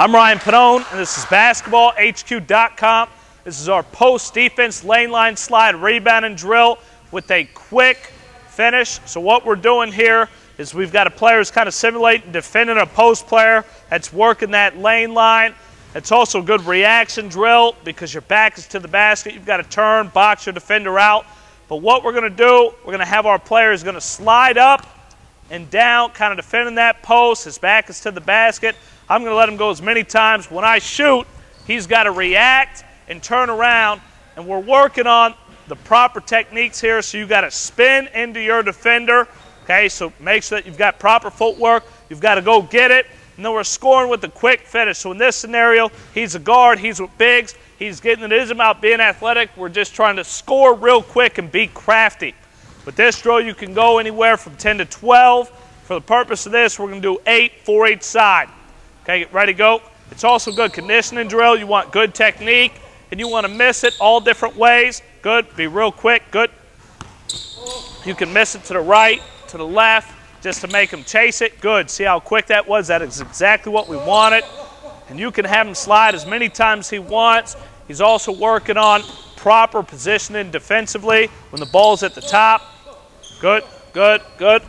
I'm Ryan Pannone, and this is BasketballHQ.com. This is our post-defense lane line slide rebound and drill with a quick finish. So what we're doing here is we've got a player who's kind of simulating defending a post player that's working that lane line. It's also a good reaction drill because your back is to the basket. You've got to turn, box your defender out. But what we're going to do, we're going to have our player is going to slide up and down, kind of defending that post. His back is to the basket. I'm going to let him go as many times. When I shoot, he's got to react and turn around. And we're working on the proper techniques here. So you've got to spin into your defender. Okay, so make sure that you've got proper footwork. You've got to go get it. And then we're scoring with a quick finish. So in this scenario, he's a guard. He's with bigs. He's getting it. It isn't about being athletic. We're just trying to score real quick and be crafty. With this drill, you can go anywhere from 10 to 12. For the purpose of this, we're going to do 8 for each side. Okay, get ready to go. It's also a good conditioning drill. You want good technique, and you want to miss it all different ways. Good. Be real quick. Good. You can miss it to the right, to the left, just to make him chase it. Good. See how quick that was? That is exactly what we wanted. And you can have him slide as many times as he wants. He's also working on proper positioning defensively when the ball's at the top. Good, good, good.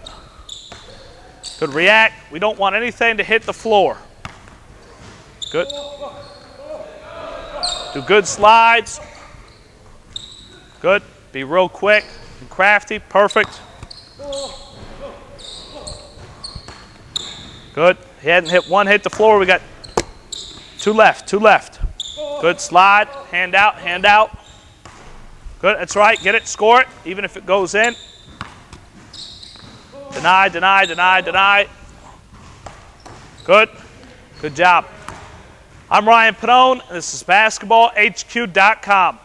Good react. We don't want anything to hit the floor. Good. Do good slides. Good. Be real quick and crafty. Perfect. Good. He hadn't hit one, hit the floor. We got two left, two left. Good slide. Hand out, hand out. Good. That's right. Get it. Score it, even if it goes in. Deny, deny, deny, deny. Good. Good job. I'm Ryan Pannone, and this is BasketballHQ.com.